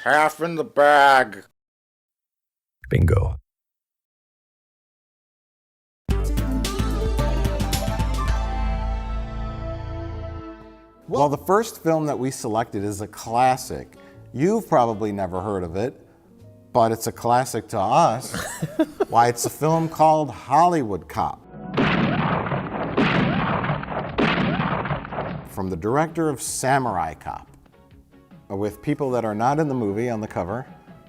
half in the bag. Bingo. Well, the first film that we selected is a classic. You've probably never heard of it, but it's a classic to us. Why, it's a film called Hollywood Cop. From the director of Samurai Cop, with people that are not in the movie on the cover.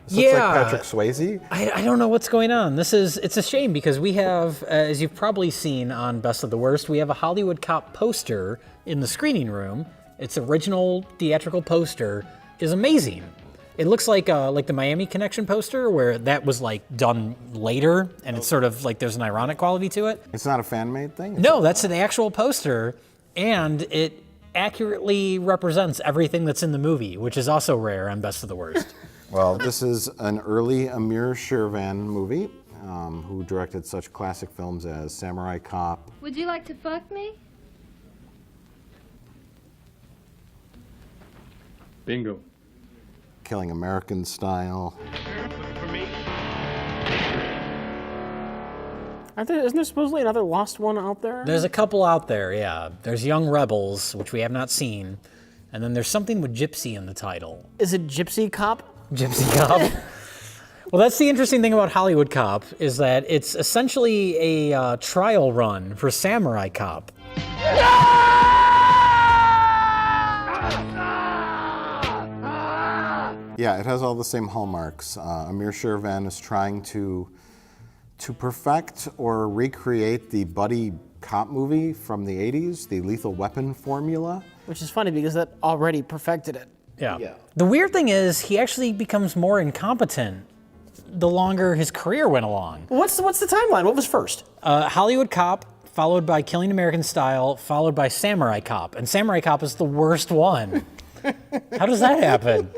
This looks like Patrick Swayze. I don't know what's going on. It's a shame because we have, as you've probably seen on Best of the Worst, we have a Hollywood Cop poster in the screening room. Its original theatrical poster is amazing. It looks like the Miami Connection poster, where that was like done later, and it's sort of like there's an ironic quality to it. It's not a fan-made thing? No, that's an actual poster, and it accurately represents everything that's in the movie, which is also rare on Best of the Worst. Well, this is an early Amir Shervan movie, who directed such classic films as Samurai Cop. Would you like to fuck me? Bingo. Killing American Style. Isn't there supposedly another lost one out there? There's a couple out there, yeah. There's Young Rebels, which we have not seen, and then there's something with Gypsy in the title. Is it Gypsy Cop? Gypsy Cop. Well, that's the interesting thing about Hollywood Cop, is that it's essentially a trial run for Samurai Cop. Yeah, it has all the same hallmarks. Amir Shervan is trying to perfect or recreate the buddy cop movie from the 80s, the Lethal Weapon formula. Which is funny because that already perfected it. Yeah. The weird thing is, he actually becomes more incompetent the longer his career went along. What's the timeline? What was first? Hollywood Cop, followed by Killing American Style, followed by Samurai Cop. And Samurai Cop is the worst one. How does that happen?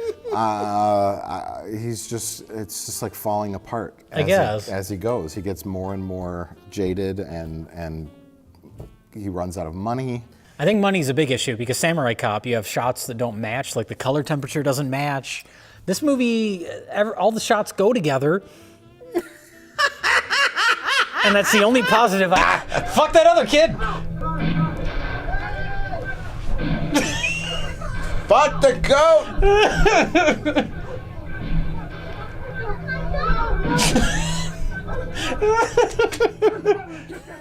It's just like falling apart. I guess. As he goes. He gets more and more jaded and he runs out of money. I think money's a big issue because Samurai Cop, you have shots that don't match, like the color temperature doesn't match. This movie, all the shots go together. And that's the only positive. Fuck that other kid! Fuck the goat!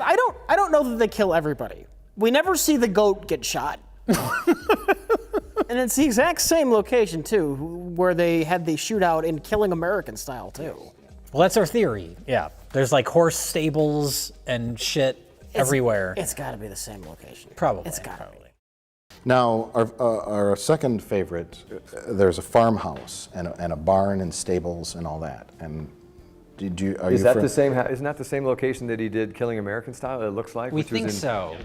I don't know that they kill everybody. We never see the goat get shot. And it's the exact same location, too, where they had the shootout in Killing American Style, too. Well, that's our theory, yeah. There's like horse stables and shit everywhere. It's gotta be the same location. Probably. It's gotta be. Now, our second favorite, there's a farmhouse and a barn and stables and all that. And Isn't that the same location that he did Killing American Style? It looks like. We think so.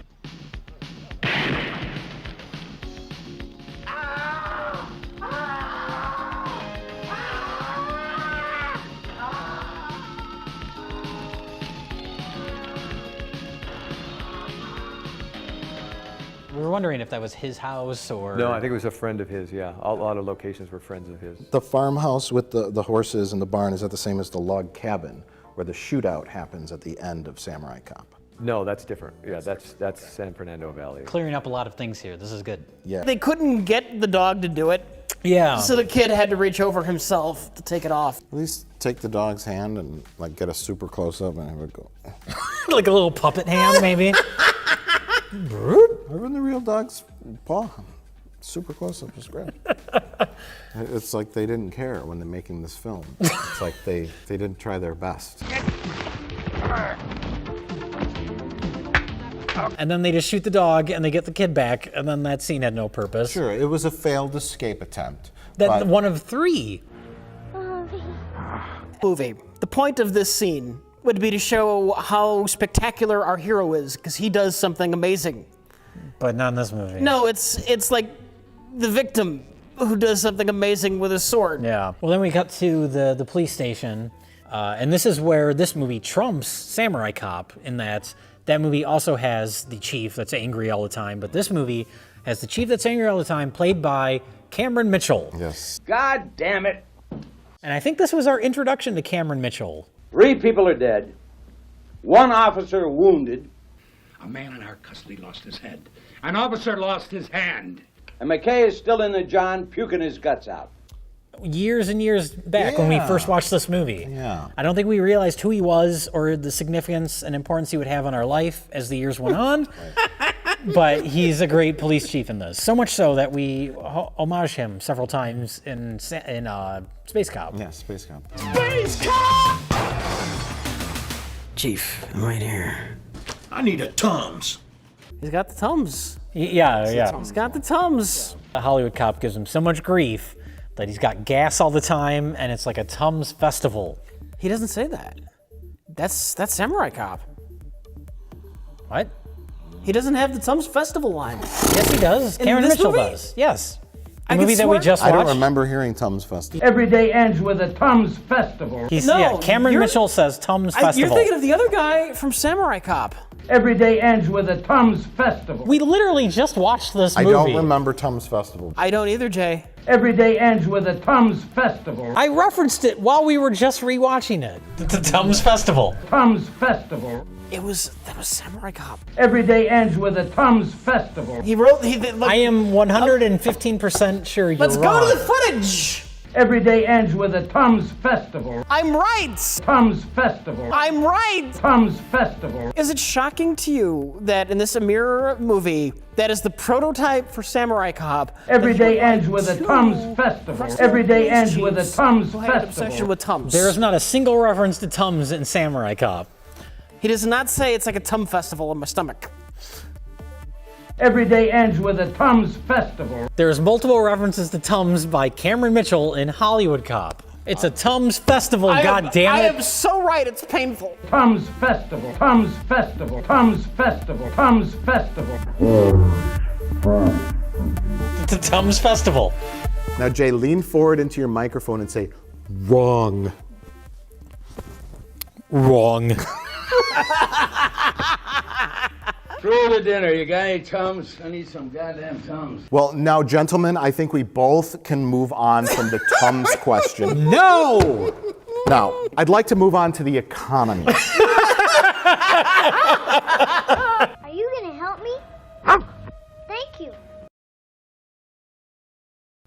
We were wondering if that was his house or... No, I think it was a friend of his, yeah. A lot of locations were friends of his. The farmhouse with the horses and the barn, is that the same as the log cabin where the shootout happens at the end of Samurai Cop? No, that's different. Yeah, that's San Fernando Valley. Clearing up a lot of things here. This is good. Yeah. They couldn't get the dog to do it. Yeah. So the kid had to reach over himself to take it off. At least take the dog's hand and like get a super close up and have it go. Like a little puppet hand, maybe. Even the real dog's paw, super close up is great. It's like they didn't care when they're making this film. It's like they didn't try their best. And then they just shoot the dog and they get the kid back, and then that scene had no purpose. Sure, it was a failed escape attempt. That one of three. Movie. The point of this scene would be to show how spectacular our hero is, because he does something amazing. But not in this movie. No, it's like the victim who does something amazing with his sword. Yeah. Well, then we cut to the police station, and this is where this movie trumps Samurai Cop, in that movie also has the chief that's angry all the time, but this movie has the chief that's angry all the time, played by Cameron Mitchell. Yes. God damn it. And I think this was our introduction to Cameron Mitchell. 3 people are dead. 1 officer wounded. A man in our custody lost his head. An officer lost his hand. And McKay is still in the John, puking his guts out. Years and years back when we first watched this movie. Yeah. I don't think we realized who he was or the significance and importance he would have on our life as the years went on. But he's a great police chief in this. So much so that we homage him several times in Space Cop. Yeah, Space Cop. Space Cop! Chief, I'm right here. I need a Tums. He's got the Tums. Yeah. He's got the Tums. The Hollywood Cop gives him so much grief that he's got gas all the time and it's like a Tums festival. He doesn't say that. That's Samurai Cop. What? He doesn't have the Tums Festival line. Yes, he does. In Cameron this Mitchell movie? does. Yes. The I movie could that we swear- just I watched. don't remember hearing Tums Festival. Every day ends with a Tums Festival. No, Cameron you're- Mitchell says Tums Festival. You're thinking of the other guy from Samurai Cop. Every day ends with a Tums Festival. We literally just watched this I movie. don't remember Tums Festival. I don't either, Jay. Every day ends with a Tums Festival. I referenced it while we were just rewatching it. The Tums Festival. Tums Festival. That was Samurai Cop. Every day ends with a Tums Festival. He wrote. I am 115% sure you're Let's wrong. go to the footage. Every day ends with a Tums Festival. I'm right. Tums Festival. I'm right. Tums Festival. Is it shocking to you that in this Amir movie, that is the prototype for Samurai Cop? Every that day you would ends like with a two Tums Festival. frustrated Every day police ends with a chiefs Tums who had an obsession Festival. with Tums. There is not a single reference to Tums in Samurai Cop. He does not say it's like a Tum Festival in my stomach. Every day ends with a Tums Festival. There's multiple references to Tums by Cameron Mitchell in Hollywood Cop. It's a Tums Festival, I goddammit. am so right, it's painful. Tums Festival. Tums Festival. Tums Festival. Tums Festival. It's a Tums Festival. Now, Jay, lean forward into your microphone and say, wrong. Wrong. Through the dinner. You got any Tums? I need some goddamn Tums. Well, now, gentlemen, I think we both can move on from the Tums question. No! Now, I'd like to move on to the economy. Are you gonna help me? Thank you.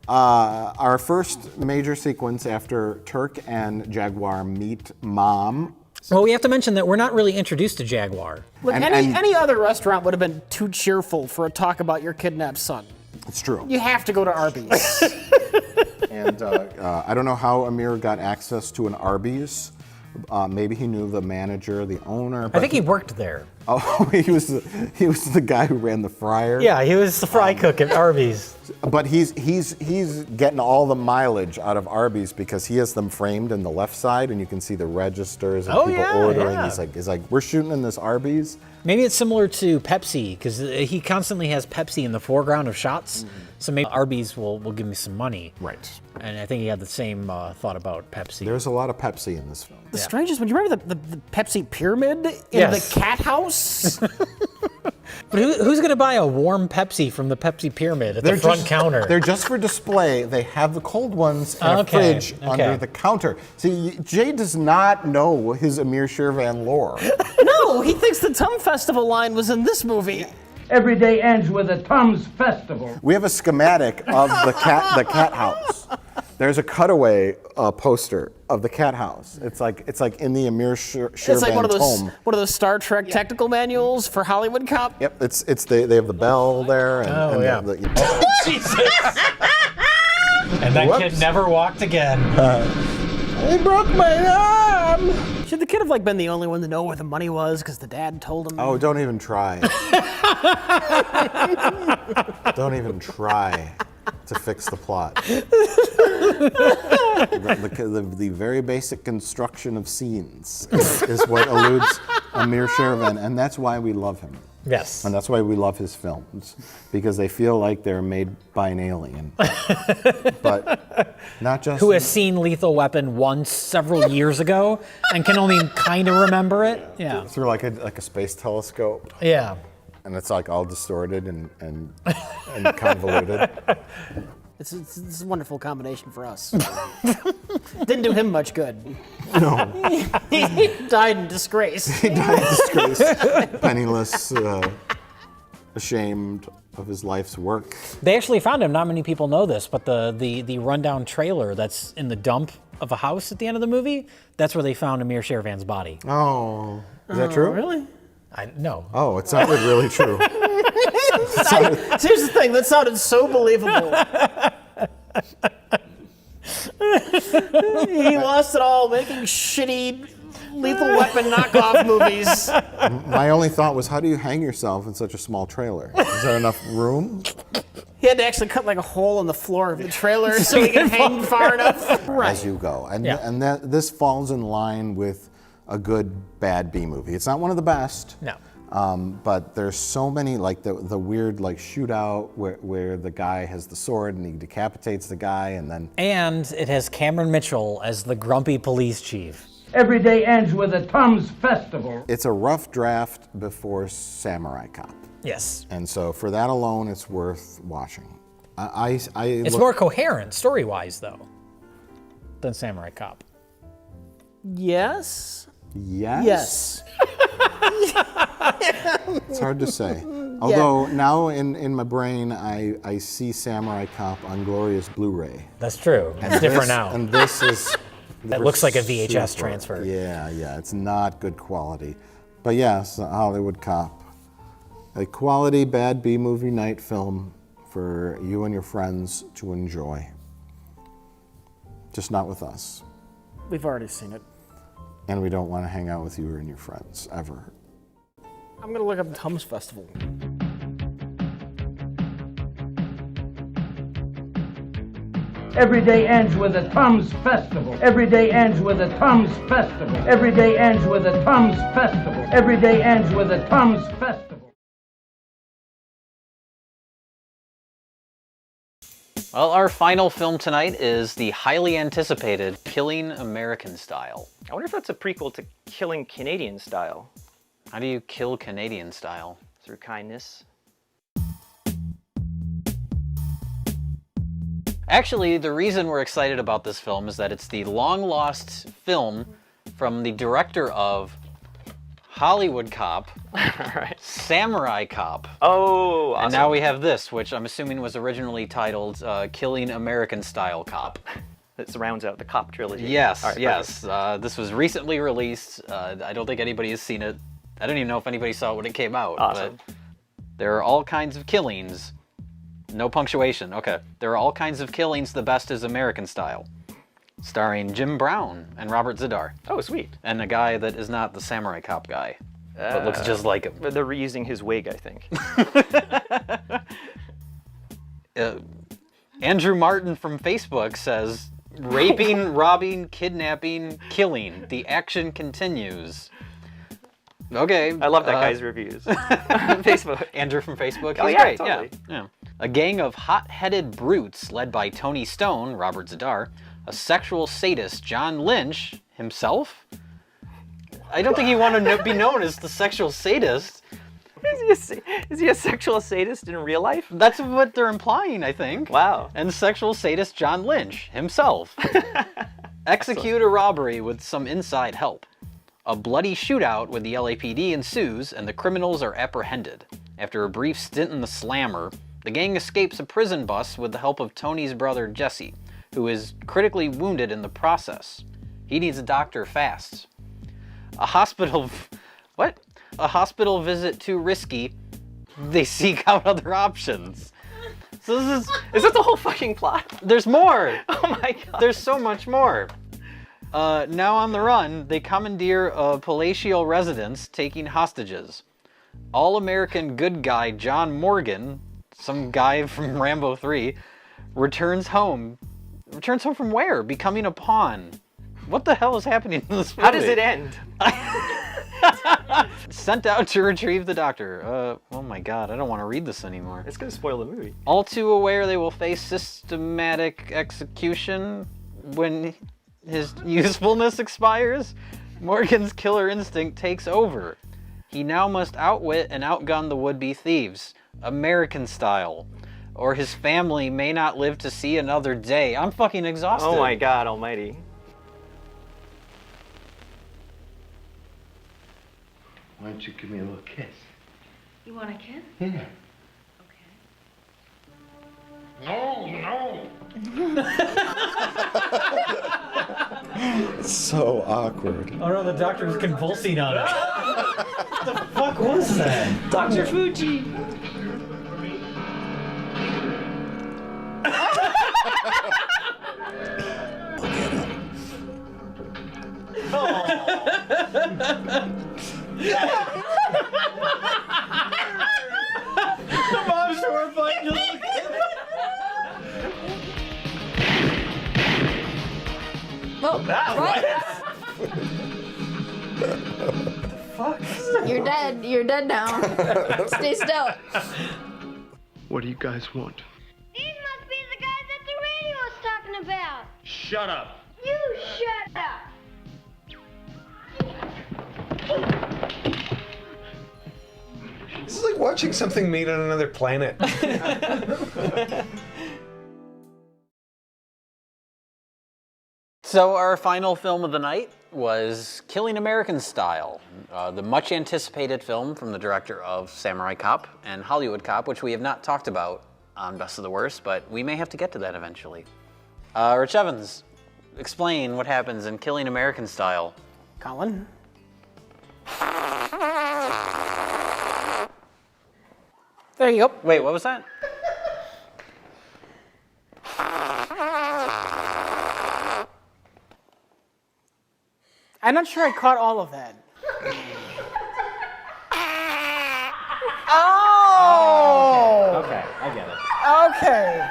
Our first major sequence after Turk and Jaguar meet Mom. Well, we have to mention that we're not really introduced to Jaguar. Look, And- any other restaurant would have been too cheerful for a talk about your kidnapped son. It's true. You have to go to Arby's. And I don't know how Amir got access to an Arby's. Maybe he knew the manager, the owner. I think he worked there. Oh, he was the guy who ran the fryer. Yeah, he was the fry cook at Arby's. But he's getting all the mileage out of Arby's because he has them framed in the left side, and you can see the registers and Oh, people yeah, ordering. yeah. He's like, we're shooting in this Arby's. Maybe it's similar to Pepsi, because he constantly has Pepsi in the foreground of shots. So maybe Arby's will give me some money. Right. And I think he had the same thought about Pepsi. There's a lot of Pepsi in this film. The strangest one, you remember the Pepsi pyramid in Yes. the cat house? But who's going to buy a warm Pepsi from the Pepsi pyramid at the front counter? They're just for display. They have the cold ones in a Okay, fridge okay. under the counter. See, Jay does not know his Amir Shervan lore. No, he thinks the Tum Festival line was in this movie. Every day ends with a Tums Festival. We have a schematic of the cat house. There's a cutaway poster of the cat house. It's like in the Amir Shervan It's like one of those Star Trek technical manuals for Hollywood Cop. Yep, they have the bell there. And, yeah. Jesus! And that kid never walked again. He broke my arm. Should the kid have been the only one to know where the money was because the dad told him? Oh, don't even try. Don't even try to fix the plot. The very basic construction of scenes is what eludes Amir Shervan, and that's why we love him. Yes. And that's why we love his films, because they feel like they're made by an alien. But not just... Who has seen Lethal Weapon once several years ago and can only kind of remember it? Yeah. Through like a space telescope. Yeah. And it's all distorted and convoluted. It's a wonderful combination for us. Didn't do him much good. No. He died in disgrace. He died disgraced, penniless, ashamed of his life's work. They actually found him. Not many people know this, but the rundown trailer that's in the dump of a house at the end of the movie, that's where they found Amir Shervan's body. Oh. Is that true? Really? No. Oh, it sounded really true. Here's the thing, that sounded so believable. He lost it all making shitty Lethal Weapon knockoff movies. My only thought was, how do you hang yourself in such a small trailer? Is there enough room? He had to actually cut like a hole in the floor of the trailer so he could hang far enough. As you go. And this falls in line with a good bad B movie. It's not one of the best. No. But there's so many, like the weird like shootout where the guy has the sword and he decapitates the guy and then... And it has Cameron Mitchell as the grumpy police chief. Every day ends with a Tom's Festival. It's a rough draft before Samurai Cop. Yes. And so for that alone, it's worth watching. It's more coherent, story-wise, though, than Samurai Cop. Yes? Yes? Yes. It's hard to say. Although now in my brain, I see Samurai Cop on glorious Blu-ray. That's true. It's different now. And this is... That looks like a VHS transfer. Yeah, it's not good quality. But yes, Hollywood Cop. A quality bad B movie night film for you and your friends to enjoy. Just not with us. We've already seen it. And we don't want to hang out with you and your friends, ever. I'm gonna look up Tom's Festival. Every day ends with a Tom's Festival. Every day ends with a Tom's Festival. Every day ends with a Tom's Festival. Every day ends with a Tom's Festival. Well, our final film tonight is the highly anticipated Killing American Style. I wonder if that's a prequel to Killing Canadian Style. How do you kill Canadian style? Through kindness. Actually, the reason we're excited about this film is that it's the long-lost film from the director of Hollywood Cop, Right. Samurai Cop. Oh, awesome. And now we have this, which I'm assuming was originally titled Killing American Style Cop. This rounds out the Cop trilogy. Yes, All right, yes. This was recently released. I don't think anybody has seen it. I don't even know if anybody saw it when it came out. Awesome. But there are all kinds of killings. No punctuation, okay. There are all kinds of killings, the best is American Style. Starring Jim Brown and Robert Z'Dar. Oh, sweet. And a guy that is not the Samurai Cop guy, but looks just like him. They're reusing his wig, I think. Andrew Martin from Facebook says, raping, robbing, kidnapping, killing. The action continues. Okay. I love that guy's reviews. Facebook. Andrew from Facebook. Oh, He's yeah, great. totally. Yeah. A gang of hot-headed brutes led by Tony Stone, Robert Z'Dar, a sexual sadist, John Lynch, himself? I don't think he wanted to be known as the sexual sadist. Is he a sexual sadist in real life? That's what they're implying, I think. Wow. And sexual sadist John Lynch, himself. Execute a robbery with some inside help. A bloody shootout with the LAPD ensues, and the criminals are apprehended. After a brief stint in the slammer, the gang escapes a prison bus with the help of Tony's brother Jesse, who is critically wounded in the process. He needs a doctor fast. A hospital visit too risky. They seek out other options. So is that the whole fucking plot? There's more. Oh my god. There's so much more. Now on the run, they commandeer a palatial residence taking hostages. All-American good guy John Morgan, some guy from Rambo 3, returns home. Returns home from where? Becoming a pawn. What the hell is happening in this movie? How does it end? Sent out to retrieve the doctor. Oh my god, I don't want to read this anymore. It's gonna spoil the movie. All too aware they will face systematic execution when his usefulness expires, Morgan's killer instinct takes over. He now must outwit and outgun the would-be thieves, American style. or his family may not live to see another day. I'm fucking exhausted. Oh my God almighty. Why don't you give me a little kiss? You want a kiss? Yeah. No. It's so awkward. Oh no, the doctor was convulsing on it. What the fuck was that? Dr. Fuji. The mom's horrified to look at it. Oh, what? Fuck. You're dead. You're dead now. Stay still. What do you guys want? These must be the guys that the radio was talking about. Shut up. You shut up. This is like watching something made on another planet. So our final film of the night was Killing American Style, the much anticipated film from the director of Samurai Cop and Hollywood Cop, which we have not talked about on Best of the Worst, but we may have to get to that eventually. Rich Evans, explain what happens in Killing American Style. Colin? There you go. Wait, what was that? I'm not sure I caught all of that. Oh! Okay, I get it. Okay.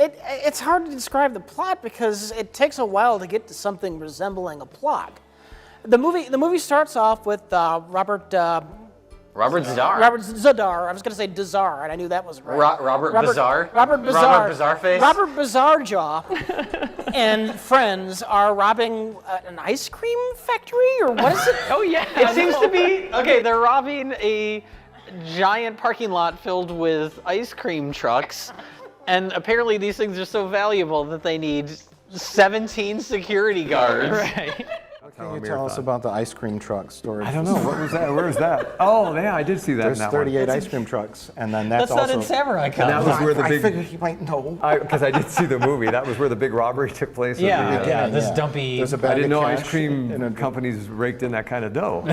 It's hard to describe the plot because it takes a while to get to something resembling a plot. The movie starts off with Robert Zadar. Robert Zadar. I was going to say Dazar, and I knew that was right. Robert Bizarre? Robert Bizarre. Robert Bizarreface? Robert Bizarrejaw and friends are robbing an ice cream factory, or what is it? Oh yeah. It seems to be, okay, they're robbing a giant parking lot filled with ice cream trucks, and apparently these things are so valuable that they need 17 security guards. Right. Can you tell us about the ice cream truck storage? I don't know. What was that? Where was that? Oh, yeah, I did see that. There's in that 38 one. ice cream trucks, and then that's Not also. in Samurai Cop. And that was where the I big. figured you might know. Because I did see the movie. That was where the big robbery took place. This dumpy. There's a I bag didn't of know cash ice cream in a- companies raked in that kind of dough.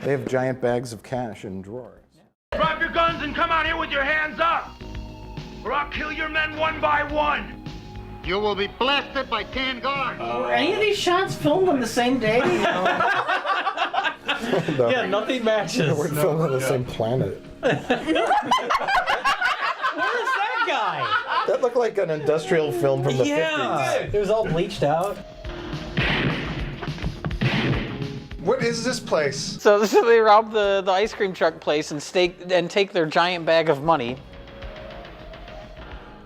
They have giant bags of cash in drawers. Drop your guns and come out here with your hands up, or I'll kill your men one by one. You will be blasted by 10 guards. Were any of these shots filmed on the same day? Yeah, nothing matches. We're filmed on the same planet. Where is that guy? That looked like an industrial film from the 50s. It was all bleached out. What is this place? So they rob the ice cream truck place and take their giant bag of money.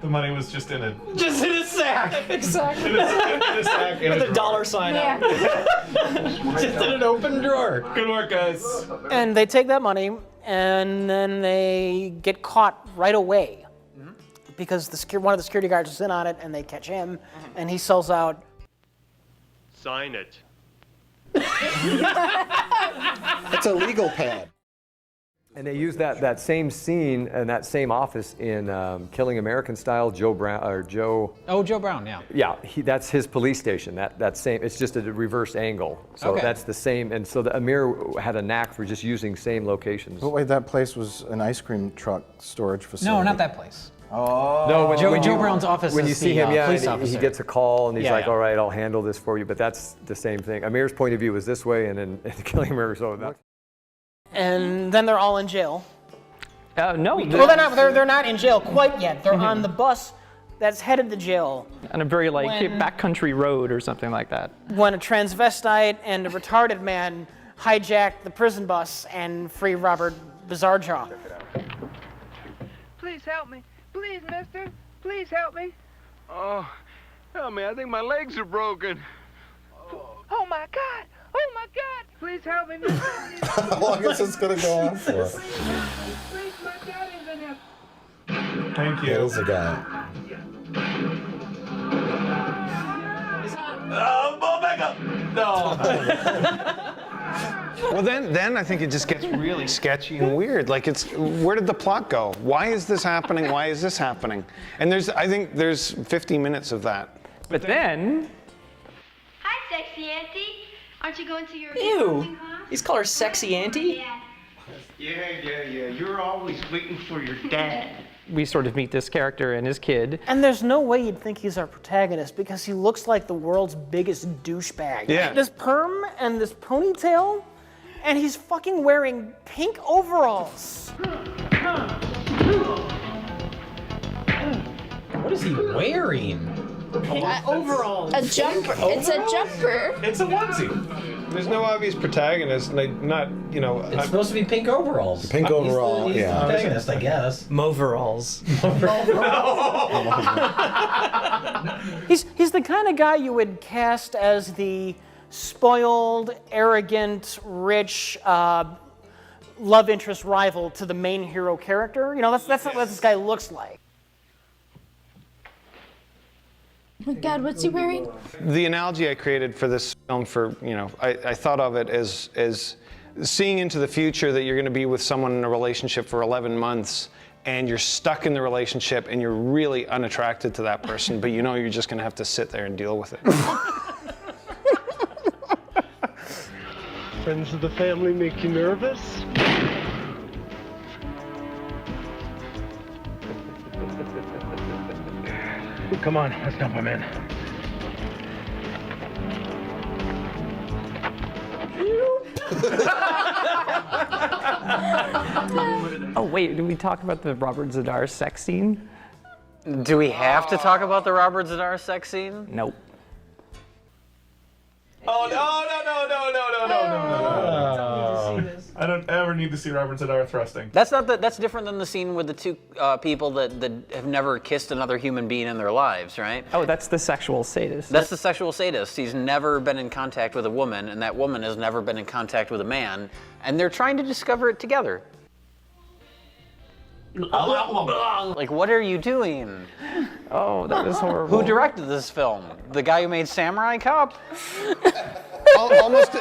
The money was just in a Just in a sack. Exactly. in a sack in With a dollar sign out. Just in an open drawer. Good work, guys. And they take that money, and then they get caught right away. Because one of the security guards is in on it, and they catch him, and he sells out. Sign it. It's a legal pad. And they used that same scene and that same office in Killing American Style. Joe Brown Oh, Joe Brown, yeah. Yeah, that's his police station. That same. It's just a reverse angle. So Okay. that's the same. And so Amir had a knack for just using same locations. But wait, that place was an ice cream truck storage facility. No, not that place. Oh. No, when Joe Brown's office when is you see the, him, yeah, police and he officer. gets a call and he's Yeah, like, yeah. "All right, I'll handle this for you." But that's the same thing. Amir's point of view was this way, and then Killing Amir was over that. And then they're all in jail. No. Well, they're not in jail quite yet. They're on the bus that's headed to jail. On a very When- backcountry road or something like that. When a transvestite and a retarded man hijack the prison bus and free Robert Bizarrejaw. Please help me. Please, mister. Please help me. Oh, Help me, I think my legs are broken. Oh my God! Oh my God! Please help me! How long is this gonna go on for? Please, my daddy's in here. Thank you. There's a guy. Ball back up. No. Well, then I think it just gets really sketchy and weird. Like, where did the plot go? Why is this happening? Why is this happening? And I think there's 50 minutes of that. But then, Hi, sexy auntie. Aren't you going to your ew, he's called her sexy auntie. Yeah. Yeah. You're always waiting for your dad. We sort of meet this character and his kid. And there's no way you'd think he's our protagonist because he looks like the world's biggest douchebag. Yeah. This perm and this ponytail, and he's fucking wearing pink overalls. What is he wearing? Overalls. A jumper. It's a jumper. It's a onesie. There's no obvious protagonist. It's supposed to be pink overalls. Pink overall, He's the yeah. protagonist, I guess. Moveralls. He's the kind of guy you would cast as the spoiled, arrogant, rich love interest rival to the main hero character. You know, that's not what this guy looks like. Oh my God, what's he wearing? The analogy I created for this film I thought of it as seeing into the future that you're going to be with someone in a relationship for 11 months and you're stuck in the relationship and you're really unattracted to that person, but you're just going to have to sit there and deal with it. Friends of the family make you nervous? Come on, let's dump him in. Oh wait, did we talk about the Robert Zadar sex scene? Do we have to talk about the Robert Zadar sex scene? Nope. Oh, no. I don't ever need to see Robert Zadar thrusting. That's different than the scene with the two people that have never kissed another human being in their lives, right? Oh, that's the sexual sadist. That's the sexual sadist. He's never been in contact with a woman, and that woman has never been in contact with a man, and they're trying to discover it together. Like, what are you doing? Oh, that was horrible. Who directed this film? The guy who made Samurai Cop? Almost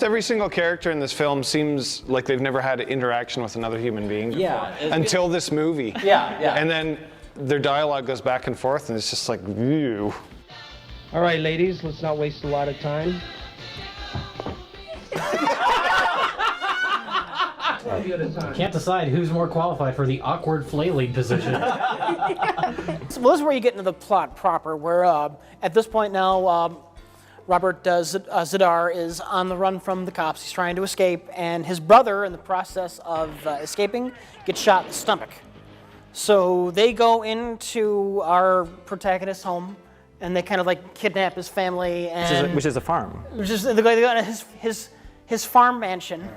every single character in this film seems like they've never had an interaction with another human being before. Yeah. Until this movie. Yeah. And then their dialogue goes back and forth, and it's just like, ew. All right, ladies, let's not waste a lot of time. Can't decide who's more qualified for the awkward flailing position. Well, this is where you get into the plot proper, where at this point now, Robert Zadar is on the run from the cops. He's trying to escape, and his brother, in the process of escaping, gets shot in the stomach. So they go into our protagonist's home, and they kind of like kidnap his family, and which is a farm. Which is they go to his farm mansion.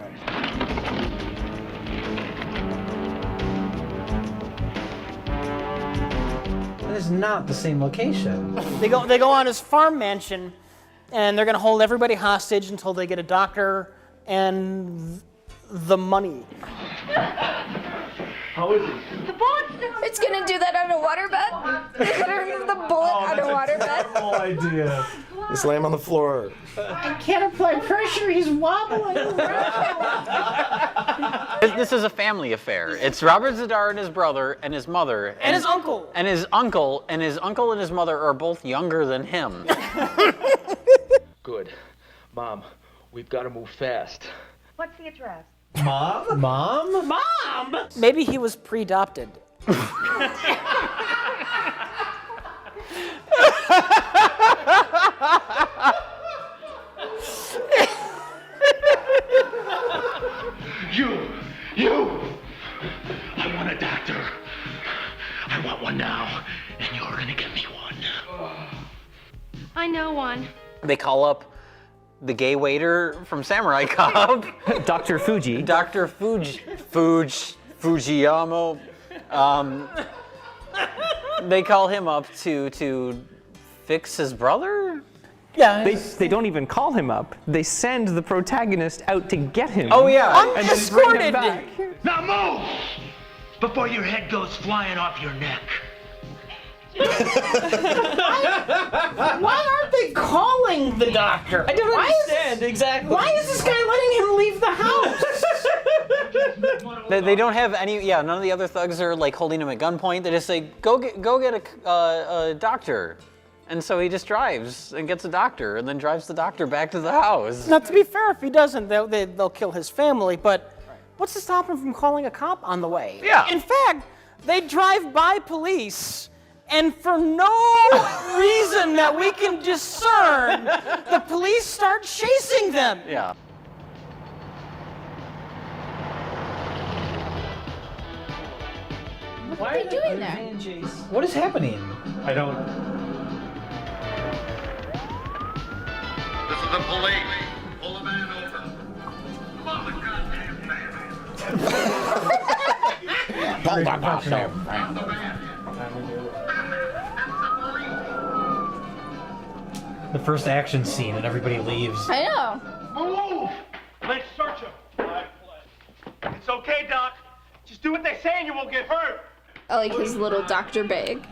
That is not the same location. They go on his farm mansion, and they're going to hold everybody hostage until they get a doctor and the money. How is it? The bullet's It's gonna do that on a waterbed? It's gonna remove the bullet on a waterbed? Terrible idea. Just lay him on the floor. I can't apply pressure, he's wobbling around. This is a family affair. It's Robert Zadar and his brother and his mother. And his uncle. And his uncle. And his uncle and his mother are both younger than him. Good. Mom, we've got to move fast. What's the address? Mom? Mom? Mom! Maybe he was pre-adopted. You! I want a doctor. I want one now, and you're gonna give me one. I know one. They call up the gay waiter from Samurai Cop. Dr. Fuji. Dr. Fujiyama. They call him up to fix his brother? Yeah. They don't even call him up. They send the protagonist out to get him. Oh, yeah. And then bring him back. Now move! Before your head goes flying off your neck. Why aren't they calling the doctor? I don't understand exactly. Why is this guy letting him leave the house? They don't have any, none of the other thugs are like holding him at gunpoint. They just say, go get a doctor. And so he just drives and gets a doctor and then drives the doctor back to the house. Now, to be fair, if he doesn't, they'll kill his family, but what's to stop him from calling a cop on the way? Yeah. In fact, they drive by police, and for no reason that we can discern, the police start chasing them. Yeah. What are they doing there? What is happening? I don't. This is the police. Pull the man over. Come on, the goddamn man. Pull the goddamn man. The first action scene and everybody leaves. I know. Move! Let's search him. It's okay, Doc. Just do what they say and you won't get hurt. I like his little doctor bag.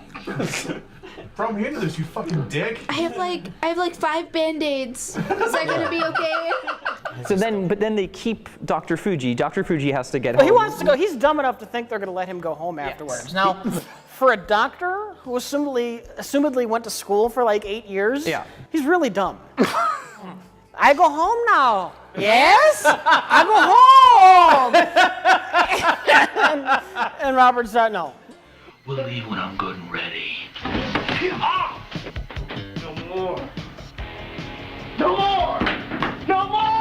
Throw me into this, you fucking dick. I have like 5 Band-Aids. Is that gonna be okay? But then they keep Dr. Fuji. Dr. Fuji has to get Well, he home. wants to go. He's dumb enough to think they're going to let him go home afterwards. Now, for a doctor who assumedly went to school for like 8 years, he's really dumb. I go home now. Yes? I go home. and Robert's not, no. We'll leave when I'm good and ready. No more. No more! No more!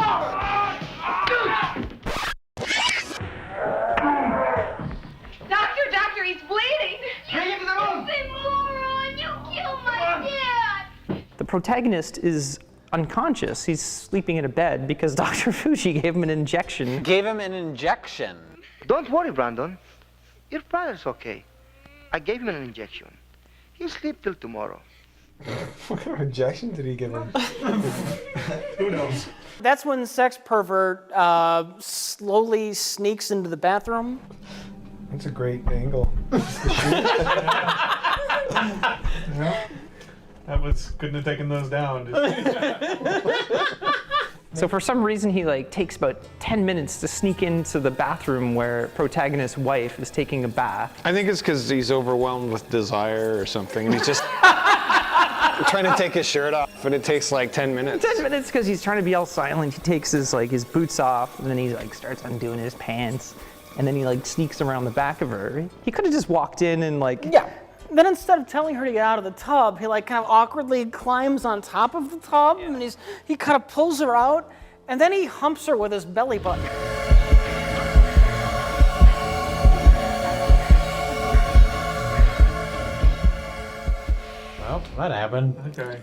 Doctor, he's bleeding! Bring him to the room! You moron! You killed my dad! The protagonist is unconscious. He's sleeping in a bed because Dr. Fuji gave him an injection. Don't worry, Brandon. Your father's okay. I gave him an injection. He'll sleep till tomorrow. What kind of injection did he give him? Who knows? That's when sex pervert slowly sneaks into the bathroom. That's a great angle. That was couldn't have taken those down. So for some reason he takes about 10 minutes to sneak into the bathroom where protagonist's wife is taking a bath. I think it's because he's overwhelmed with desire or something. And he's just trying to take his shirt off, and it takes like 10 minutes. 10 minutes because he's trying to be all silent. He takes his boots off, and then he starts undoing his pants, and then he sneaks around the back of her. He could have just walked in and Yeah. Then instead of telling her to get out of the tub, he kind of awkwardly climbs on top of the tub, and he kind of pulls her out, and then he humps her with his belly button. Well, that happened. Okay.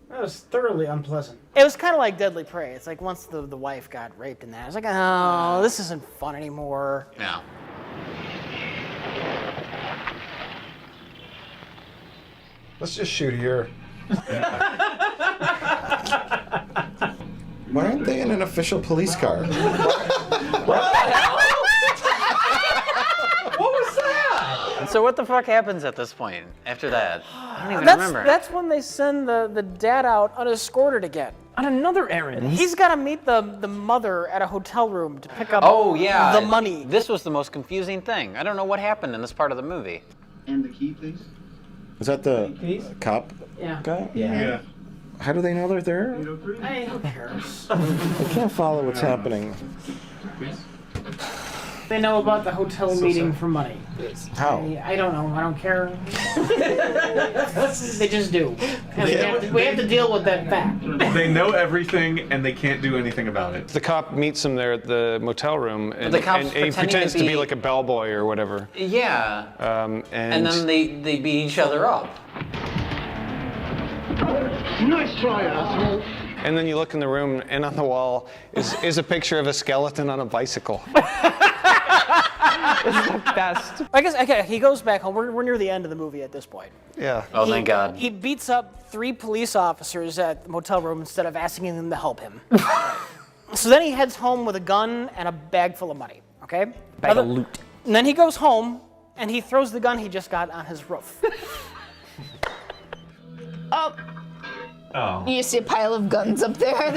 That was thoroughly unpleasant. It was kind of like Deadly Prey. It's like once the wife got raped in that, I was like, oh, this isn't fun anymore. Yeah. Let's just shoot here. Why aren't they in an official police car? What was that? And so what the fuck happens at this point after that? I don't even remember. That's when they send the dad out unescorted again. on another errand. He's got to meet the mother at a hotel room to pick up the money. This was the most confusing thing. I don't know what happened in this part of the movie. And the key, please. Is that the cop guy? Yeah. How do they know they're there? Hey, who cares? I can't follow what's happening. They know about the hotel meeting for money. How? I don't know. I don't care. They just do. And we have to deal with that fact. They know everything and they can't do anything about it. The cop meets him there at the motel room, and, the cop's and he pretends to be like a bellboy or whatever. Yeah. And then they beat each other up. Nice try, asshole. And then you look in the room, and on the wall is a picture of a skeleton on a bicycle. It's the best. I guess okay, he goes back home. We're near the end of the movie at this point. Yeah. Oh, thank God. He beats up 3 police officers at the motel room instead of asking them to help him. So then he heads home with a gun and a bag full of money. Okay. Bag of loot. And then he goes home and he throws the gun he just got on his roof. Oh. Oh. You see a pile of guns up there.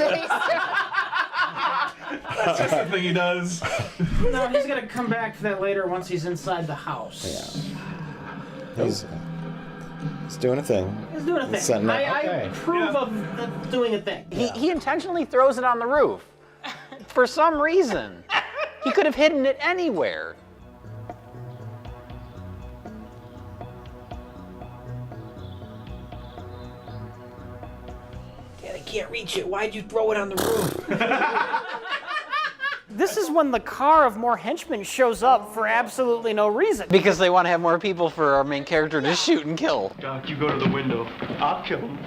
That's just the thing he does. No, he's gonna come back for that later once he's inside the house. Yeah. He's doing a thing. He's doing a He's thing. setting up. I Okay. approve of doing a thing. He intentionally throws it on the roof. For some reason. He could have hidden it anywhere. Dad, I can't reach it. Why'd you throw it on the roof? This is when the car of more henchmen shows up for absolutely no reason. Because they want to have more people for our main character to shoot and kill. Doc, you go to the window. I'll kill him.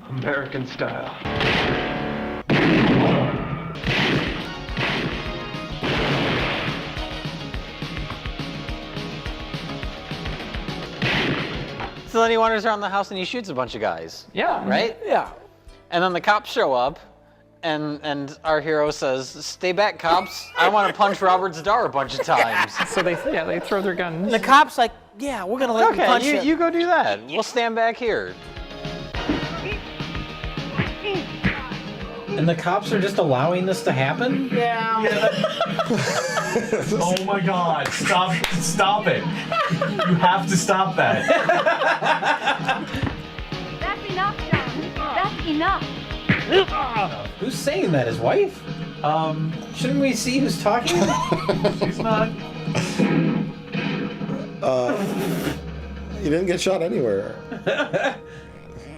American style. So then he wanders around the house and he shoots a bunch of guys. Yeah. Right? Yeah. And then the cops show up, and our hero says, "Stay back, cops. I want to punch Robert Zadar a bunch of times." So they throw their guns. And the cop's like, yeah, we're gonna let you punch Okay, him. you go do that. We'll stand back here. And the cops are just allowing this to happen? Yeah. Oh my God! Stop it! You have to stop that. That's enough, John. That's enough. Who's saying that? His wife? Shouldn't we see who's talking? She's not. He didn't get shot anywhere.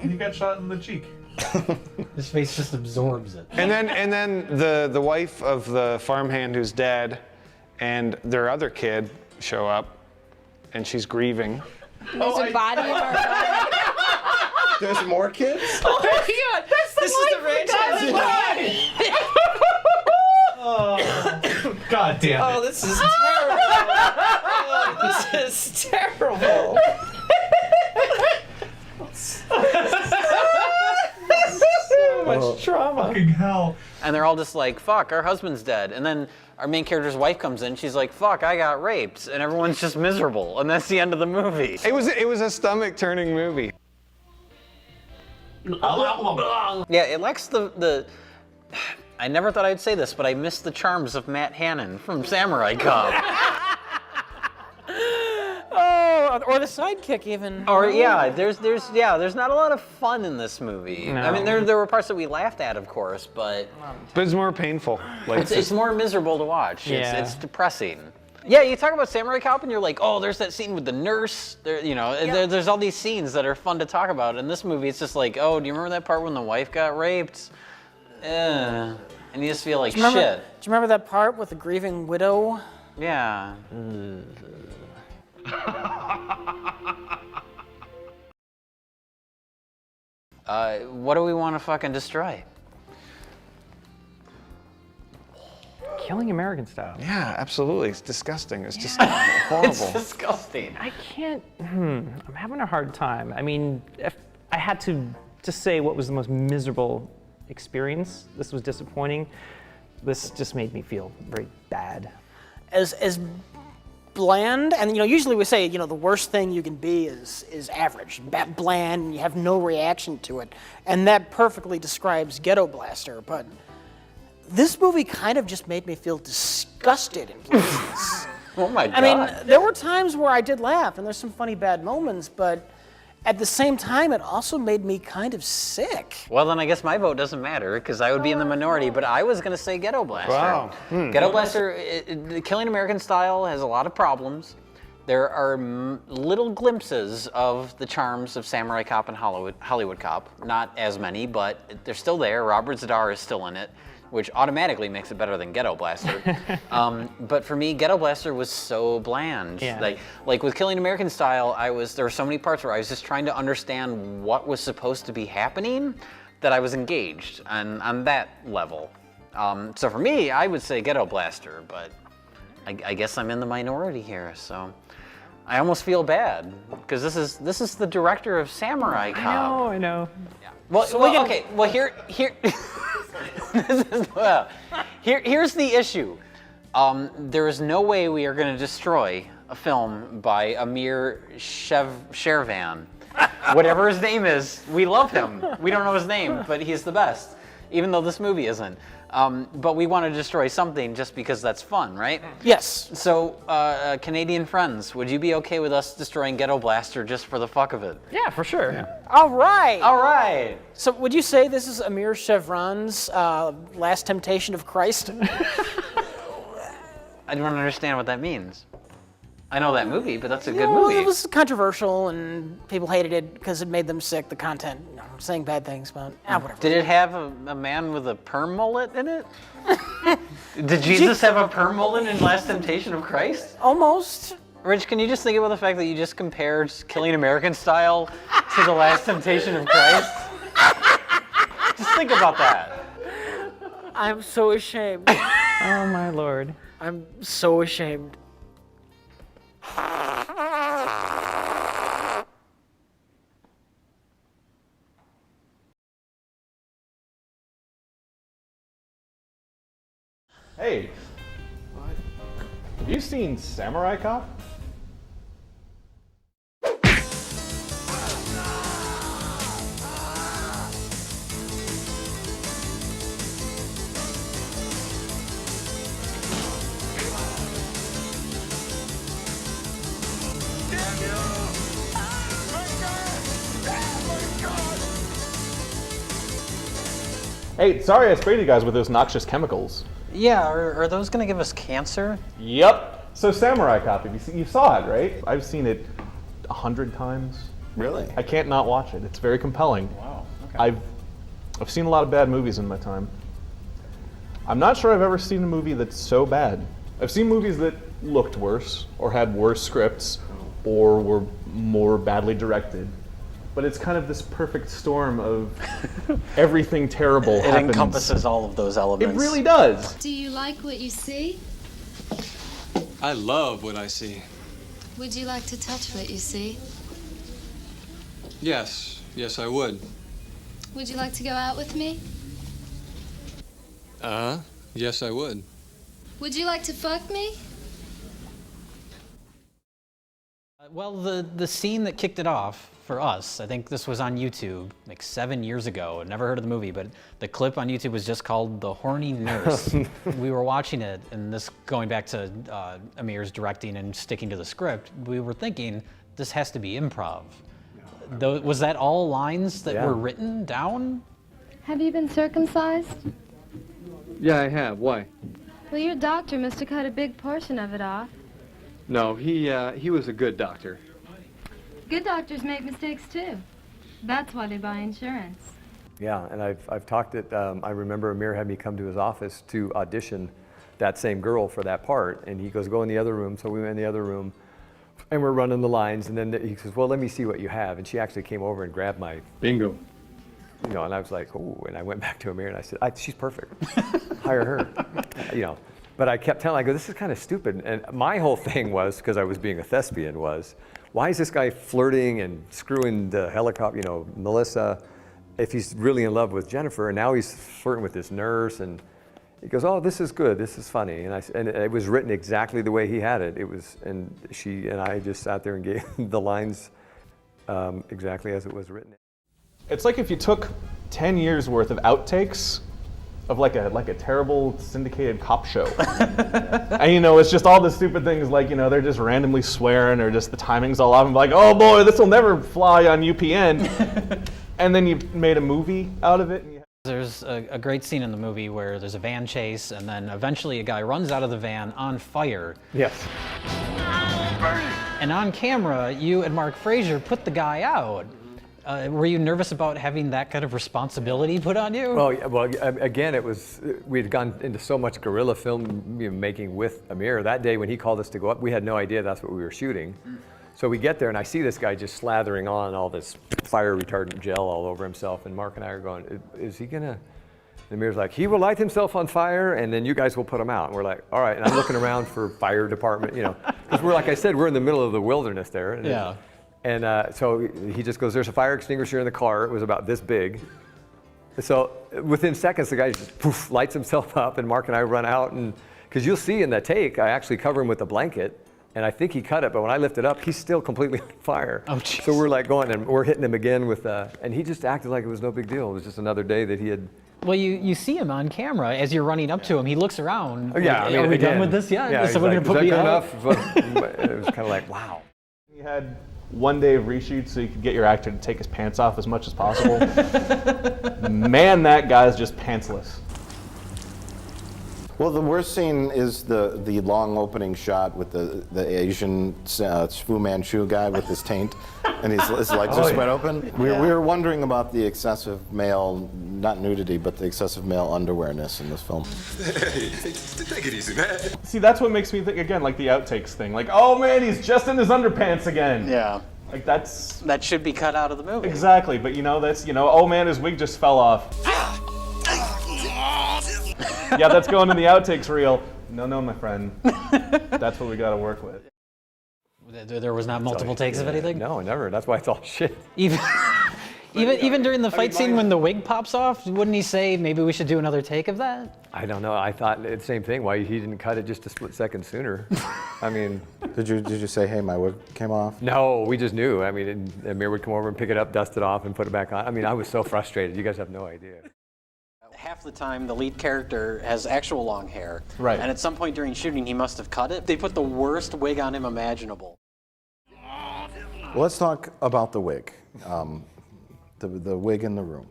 He got shot in the cheek. His face just absorbs it. And then the wife of the farmhand who's dead and their other kid show up, and she's grieving. There's a body in our body. There's more kids? Oh my God! This is the franchise. Oh, God damn it! Oh, this is terrible. Oh, this is terrible. So much trauma. Fucking hell. And they're all just like, fuck, our husband's dead. And then our main character's wife comes in, she's like, fuck, I got raped. And everyone's just miserable. And that's the end of the movie. It was a stomach-turning movie. Yeah, it lacks the I never thought I'd say this, but I miss the charms of Matt Hannon from Samurai Cop. Oh, or the sidekick even. Or yeah, there's not a lot of fun in this movie. No. I mean, there were parts that we laughed at, of course, but it's more painful. Like it's more miserable to watch. Yeah. It's depressing. Yeah, you talk about Samurai Cop and you're like, oh, there's that scene with the nurse. There's all these scenes that are fun to talk about. In this movie, it's just like, oh, do you remember that part when the wife got raped? And you just feel like shit. Do you remember that part with the grieving widow? Yeah. What do we want to fucking destroy? Killing American style. Yeah, absolutely. It's disgusting. It's just horrible. It's disgusting. I can't. I'm having a hard time. I mean, if I had to say what was the most miserable experience, this was disappointing. This just made me feel very bad. As bland, and usually we say the worst thing you can be is average, bland, and you have no reaction to it, and that perfectly describes Ghetto Blaster. But this movie kind of just made me feel disgusted in places. Oh my God. I mean, there were times where I did laugh, and there's some funny bad moments, but at the same time, it also made me kind of sick. Well, then I guess my vote doesn't matter because I would be in the minority, but I was going to say Ghetto Blaster. Wow. Ghetto Blaster, the Killing American Style has a lot of problems. There are little glimpses of the charms of Samurai Cop and Hollywood Cop. Not as many, but they're still there. Robert Zadar is still in it, which automatically makes it better than Ghetto Blaster. But for me, Ghetto Blaster was so bland. Yeah. Like with Killing American Style, there were so many parts where I was just trying to understand what was supposed to be happening that I was engaged on that level. So for me, I would say Ghetto Blaster, but I guess I'm in the minority here, so I almost feel bad because this is the director of Samurai Cop. I know. Yeah. Well, okay. Well, here here's the issue. There is no way we are going to destroy a film by Amir Shervan. Whatever his name is, we love him. We don't know his name, but he's the best, even though this movie isn't. But we want to destroy something just because that's fun, right? Yes. So, Canadian friends, would you be okay with us destroying Ghetto Blaster just for the fuck of it? Yeah, for sure. Yeah. All right. All right. So would you say this is Amir Shervan's Last Temptation of Christ? I don't understand what that means. I know that movie, but that's a good movie. It was controversial, and people hated it because it made them sick, the content. Saying bad things, but whatever. Did it have a man with a perm mullet in it? Did Jesus have a perm mullet in Last Temptation of Christ? Almost. Rich, can you just think about the fact that you just compared Killing American Style to The Last Temptation of Christ? Just think about that. I'm so ashamed. Oh my lord. I'm so ashamed. Hey, have you seen Samurai Cop? Hey, sorry I sprayed you guys with those noxious chemicals. Yeah, are those gonna give us cancer? Yep. So Samurai Cop, you saw it, right? I've seen it 100 times. Really? I can't not watch it. It's very compelling. Wow. Okay. I've seen a lot of bad movies in my time. I'm not sure I've ever seen a movie that's so bad. I've seen movies that looked worse, or had worse scripts, or were more badly directed. But it's kind of this perfect storm of everything terrible It happens. encompasses all of those elements. It really does. Do you like what you see? I love what I see. Would you like to touch what you see? Yes, I would. Would you like to go out with me? Yes, I would. Would you like to fuck me? Well, the scene that kicked it off for us, I think this was on YouTube like 7 years ago. I'd never heard of the movie, but the clip on YouTube was just called The Horny Nurse. We were watching it, and this, going back to Amir's directing and sticking to the script, we were thinking, this has to be improv. Was that all lines that were written down? Have you been circumcised? Yeah, I have. Why? Well, your doctor must have cut a big portion of it off. No, he was a good doctor. Good doctors make mistakes too. That's why they buy insurance. Yeah, and I've talked it. I remember Amir had me come to his office to audition that same girl for that part, and he goes, "Go in the other room." So we went in the other room, and we're running the lines, and then he says, "Well, let me see what you have." And she actually came over and grabbed my bingo. You know, and I was like, "Oh!" And I went back to Amir and I said, "She's perfect. Hire her." You know. But I kept telling, I go, this is kind of stupid. And my whole thing was, because I was being a thespian, was, why is this guy flirting and screwing the helicopter, you know, Melissa, if he's really in love with Jennifer, and now he's flirting with this nurse, and he goes, "Oh, this is good, this is funny." And it was written exactly the way he had it. It was, and she and I just sat there and gave the lines exactly as it was written. It's like if you took 10 years worth of outtakes of like a terrible syndicated cop show. And you know, it's just all the stupid things like, you know, they're just randomly swearing or just the timing's all off and like, oh boy, this will never fly on UPN. And then you made a movie out of it. And There's a great scene in the movie where there's a van chase and then eventually a guy runs out of the van on fire. Yes. And on camera, you and Mark Fraser put the guy out. Were you nervous about having that kind of responsibility put on you? Well, again, it was, we had gone into so much guerrilla film making with Amir. That day when he called us to go up, we had no idea that's what we were shooting. So we get there and I see this guy just slathering on all this fire retardant gel all over himself, and Mark and I are going, is he gonna And Amir's like, he will light himself on fire, and then you guys will put him out. And we're like, all right. And I'm looking around for fire department, you know, because we're, like I said, we're in the middle of the wilderness there. And Yeah. And so he just goes, there's a fire extinguisher in the car. It was about this big. So within seconds, the guy just poof, lights himself up, and Mark and I run out. And because you'll see in the take, I actually cover him with a blanket. And I think he cut it, but when I lift it up, he's still completely on fire. Oh, geez. So we're like going, and we're hitting him again with, and he just acted like it was no big deal. It was just another day that he had. Well, you see him on camera as you're running up to him. He looks around. Oh, yeah, I mean, are we again, done with this yet? Yeah, Is he's someone like, gonna put is me that out? good enough? But it was kind of like, wow. You had 1 day of reshoots so you could get your actor to take his pants off as much as possible. Man, that guy's just pantsless. Well, the worst scene is the long opening shot with the Asian Fu Manchu guy with his taint, and his legs are spread open. We were wondering about the excessive male, not nudity, but the excessive male underwearness in this film. Hey, take it easy, man. See, that's what makes me think, again, like the outtakes thing. Like, oh man, he's just in his underpants again. Yeah. Like that's... That should be cut out of the movie. Exactly, but you know, that's, you know, oh man, his wig just fell off. Yeah, that's going in the outtakes reel. No, my friend. That's what we got to work with. There was not multiple takes of anything? No, never. That's why it's all shit. Even during the fight scene when the wig pops off, wouldn't he say maybe we should do another take of that? I don't know. I thought the same thing. Why he didn't cut it just a split second sooner? I mean, did you say, hey, my wig came off? No, we just knew. I mean, Amir would come over and pick it up, dust it off, and put it back on. I mean, I was so frustrated. You guys have no idea. Half the time, the lead character has actual long hair. Right. And at some point during shooting, he must have cut it. They put the worst wig on him imaginable. Well, let's talk about the wig, the wig in the room,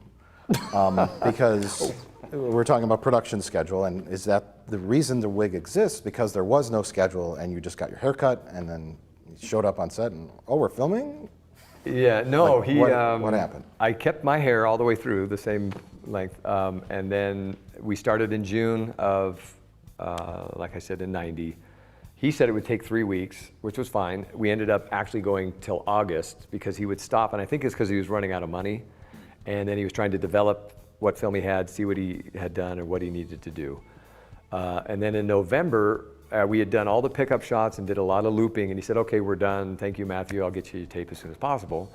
because we're talking about production schedule, and is that the reason the wig exists? Because there was no schedule, and you just got your hair cut, and then you showed up on set, and oh, we're filming? Yeah, no, Like, what happened? I kept my hair all the way through the same length, and then we started in June of, like I said, in '90. He said it would take 3 weeks, which was fine. We ended up actually going till August because he would stop, and I think it's because he was running out of money, and then he was trying to develop what film he had, see what he had done and what he needed to do. And then in November, we had done all the pickup shots and did a lot of looping, and he said, okay, we're done. Thank you, Matthew. I'll get you your tape as soon as possible.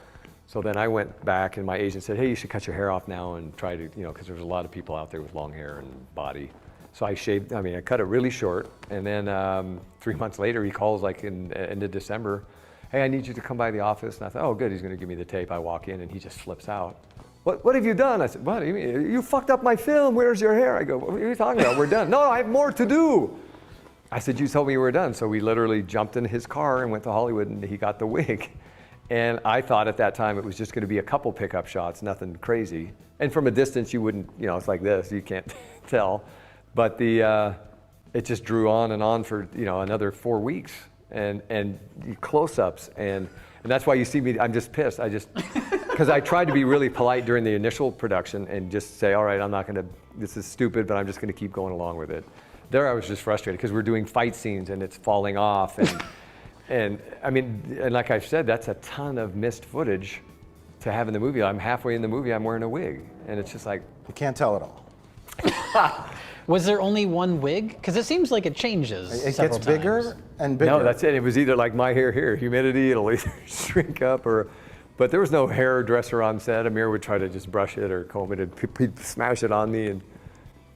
So then I went back, and my agent said, hey, you should cut your hair off now and try to, you know, because there's a lot of people out there with long hair and body. So I cut it really short, and then 3 months later, he calls like in end of December, hey, I need you to come by the office. And I thought, oh, good, he's going to give me the tape. I walk in, and he just flips out. What have you done? I said, what do you mean? You fucked up my film. Where's your hair? I go, what are you talking about? We're done. No, I have more to do. I said, you told me you were done. So we literally jumped in his car and went to Hollywood, and he got the wig. And I thought at that time it was just going to be a couple pickup shots, nothing crazy. And from a distance, you wouldn't, you know, it's like this, you can't tell. But it just drew on and on for, you know, another 4 weeks, and close-ups, and that's why you see me. I'm just pissed. Because I tried to be really polite during the initial production and just say, all right, I'm not going to. This is stupid, but I'm just going to keep going along with it. There, I was just frustrated because we're doing fight scenes and it's falling off, and I mean, and like I've said, that's a ton of missed footage to have in the movie. I'm halfway in the movie, I'm wearing a wig, and it's just like you can't tell it all. Was there only one wig? Because it seems like it changes. It gets bigger and bigger. No, that's it. It was either like my hair here, humidity, it'll either shrink up or, but there was no hairdresser on set. Amir would try to just brush it or comb it, and he'd smash it on me, and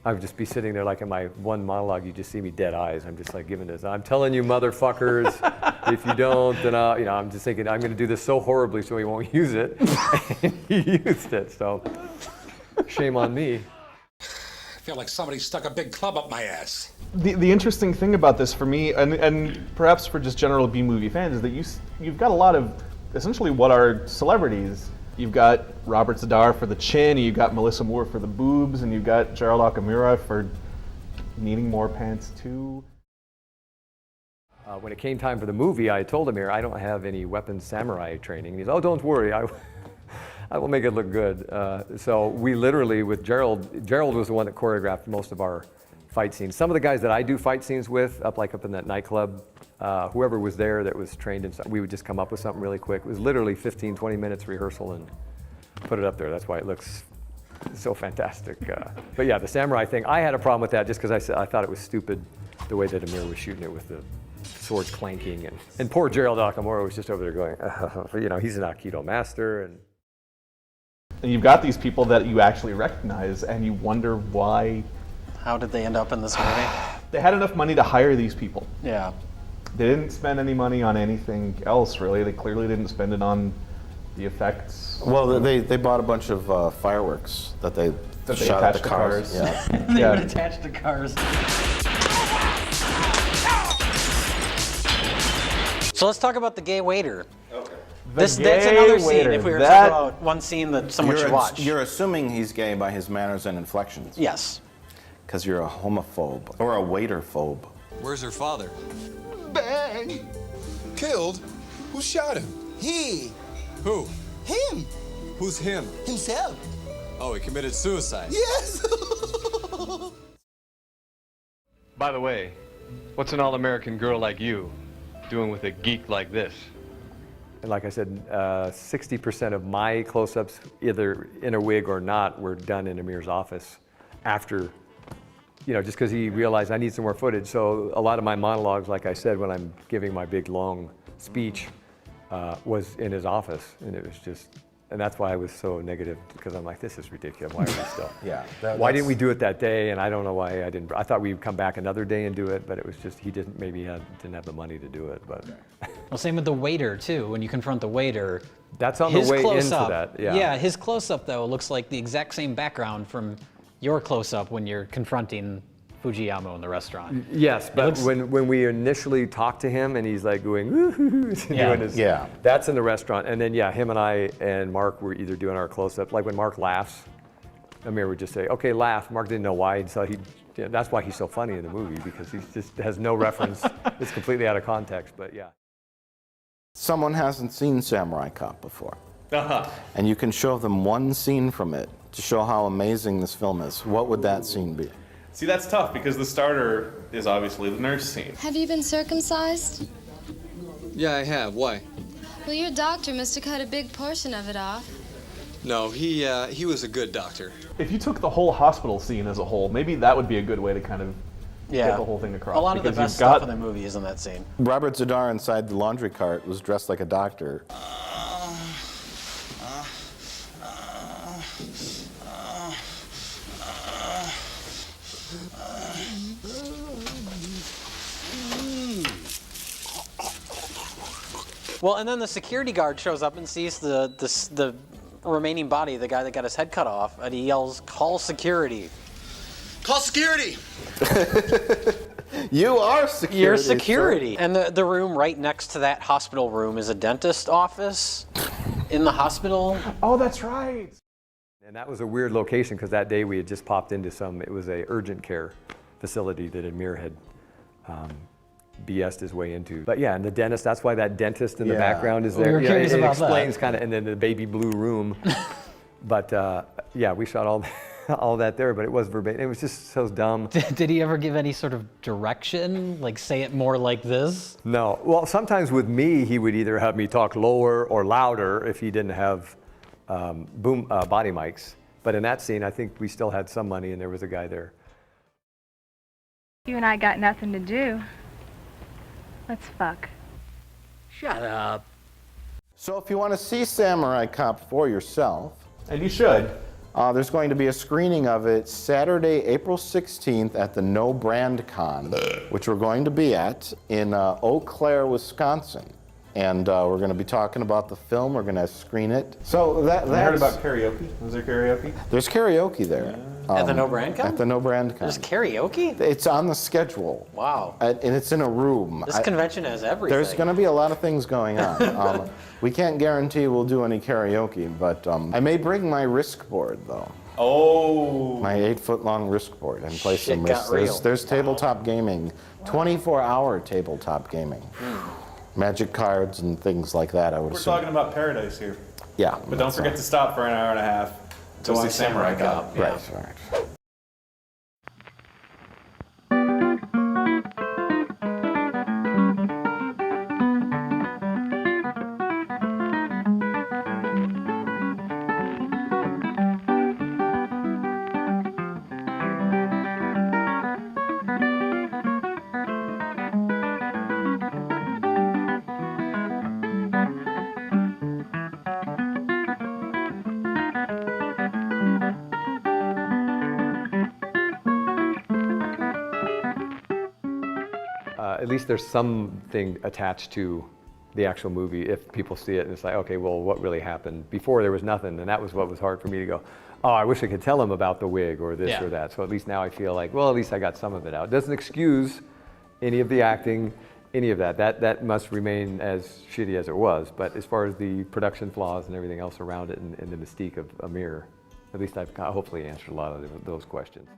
I would just be sitting there like in my one monologue, you just see me dead eyes. I'm just like giving this, I'm telling you motherfuckers, if you don't, then I'll, you know, I'm just thinking I'm gonna do this so horribly so he won't use it. And he used it, so shame on me. I feel like somebody stuck a big club up my ass. The interesting thing about this for me, and perhaps for just general B-movie fans, is that you've got a lot of essentially what are celebrities. You've got Robert Zadar for the chin, you've got Melissa Moore for the boobs, and you've got Gerald Okamura for needing more pants too. When it came time for the movie, I told Amir, I don't have any weapons samurai training. And he's, oh, don't worry, I will make it look good. So we literally, with Gerald was the one that choreographed most of our fight scenes. Some of the guys that I do fight scenes with, up in that nightclub, whoever was there that was trained in, we would just come up with something really quick. It was literally 15, 20 minutes rehearsal and put it up there. That's why it looks So fantastic. But yeah, the samurai thing, I had a problem with that just because I thought it was stupid the way that Amir was shooting it with the swords clanking. And poor Gerald Nakamura was just over there going, you know, he's an Aikido master. And you've got these people that you actually recognize, and you wonder why. How did they end up in this movie? They had enough money to hire these people. Yeah. They didn't spend any money on anything else, really. They clearly didn't spend it on the effects. Well, they bought a bunch of fireworks that they shot at the cars. Yeah. They would attach to cars. So let's talk about the gay waiter. Okay. That's another scene. If we were to talk about one scene that someone should watch. You're assuming he's gay by his manners and inflections. Yes. Because you're a homophobe or a waiter-phobe. Where's her father? Bang! Killed? Who shot him? He. Who? Him. Who's him? Himself. Oh, he committed suicide. Yes! By the way, what's an all-American girl like you doing with a geek like this? And like I said, 60% of my close-ups, either in a wig or not, were done in Amir's office after, you know, just because he realized I need some more footage. So a lot of my monologues, like I said, when I'm giving my big, long speech, was in his office. And it was just, and that's why I was so negative, because I'm like, this is ridiculous. Why are we still? Yeah. Why didn't we do it that day? And I don't know why I didn't. I thought we'd come back another day and do it, but it was just, he didn't, maybe didn't have the money to do it. But Well, same with the waiter, too. When you confront the waiter, that's on the way into that. Yeah. Yeah, his close-up, though, looks like the exact same background from your close-up when you're confronting Fujiyama in the restaurant. Yes, but when we initially talked to him and he's like going, doing his, that's in the restaurant. And then, yeah, him and I and Mark were either doing our close-up. Like when Mark laughs, Amir would just say, okay, laugh. Mark didn't know why, so that's why he's so funny in the movie, because he just has no reference. It's completely out of context, but yeah. Someone hasn't seen Samurai Cop before. Uh-huh. And you can show them one scene from it to show how amazing this film is. What would that scene be? See, that's tough, because the starter is obviously the nurse scene. Have you been circumcised? Yeah, I have. Why? Well, your doctor must have cut a big portion of it off. No, he was a good doctor. If you took the whole hospital scene as a whole, maybe that would be a good way to kind of get the whole thing across. A lot of the best stuff in the movie is in that scene. Robert Zadar inside the laundry cart was dressed like a doctor. Well, and then the security guard shows up and sees the remaining body, the guy that got his head cut off, and he yells, "Call security!" Call security! You are security. You're security. Sir. And the room right next to that hospital room is a dentist office in the hospital. Oh, that's right. And that was a weird location, because that day we had just popped into it was a urgent care facility that Amir had BS'd his way into. But yeah, and the dentist, that's why that dentist in the background is there. We were curious it about explains that. kind of, and then the baby blue room. But yeah, we shot all that there, but it was verbatim. It was just so dumb. Did he ever give any sort of direction? Like, say it more like this? No. Well, sometimes with me, he would either have me talk lower or louder if he didn't have body mics. But in that scene, I think we still had some money, and there was a guy there. You and I got nothing to do. Let's fuck. Shut up. So if you want to see Samurai Cop for yourself, and you should, there's going to be a screening of it Saturday, April 16th at the No Brand Con, which we're going to be at in Eau Claire, Wisconsin. And we're going to be talking about the film. We're going to screen it. So that's... I heard about karaoke. Was there karaoke? There's karaoke there. At the No Brand Con? At the No Brand Con. There's karaoke? It's on the schedule. Wow. And it's in a room. This convention has everything. There's going to be a lot of things going on. We can't guarantee we'll do any karaoke, but I may bring my risk board, though. Oh. My 8-foot-long risk board and play some got risks. real. There's tabletop gaming, 24-hour tabletop gaming. Magic cards and things like that, I would We're assume. talking about paradise here. Yeah. But don't forget to stop for an hour and a half to see Samurai Cop. Right, right. at least there's something attached to the actual movie if people see it and it's like, okay, well, what really happened? Before there was nothing, and that was what was hard for me to go, oh, I wish I could tell them about the wig or this or that. So at least now I feel like, well, at least I got some of it out. It doesn't excuse any of the acting, any of that. That must remain as shitty as it was. But as far as the production flaws and everything else around it and the mystique of Amir, at least I've hopefully answered a lot of those questions.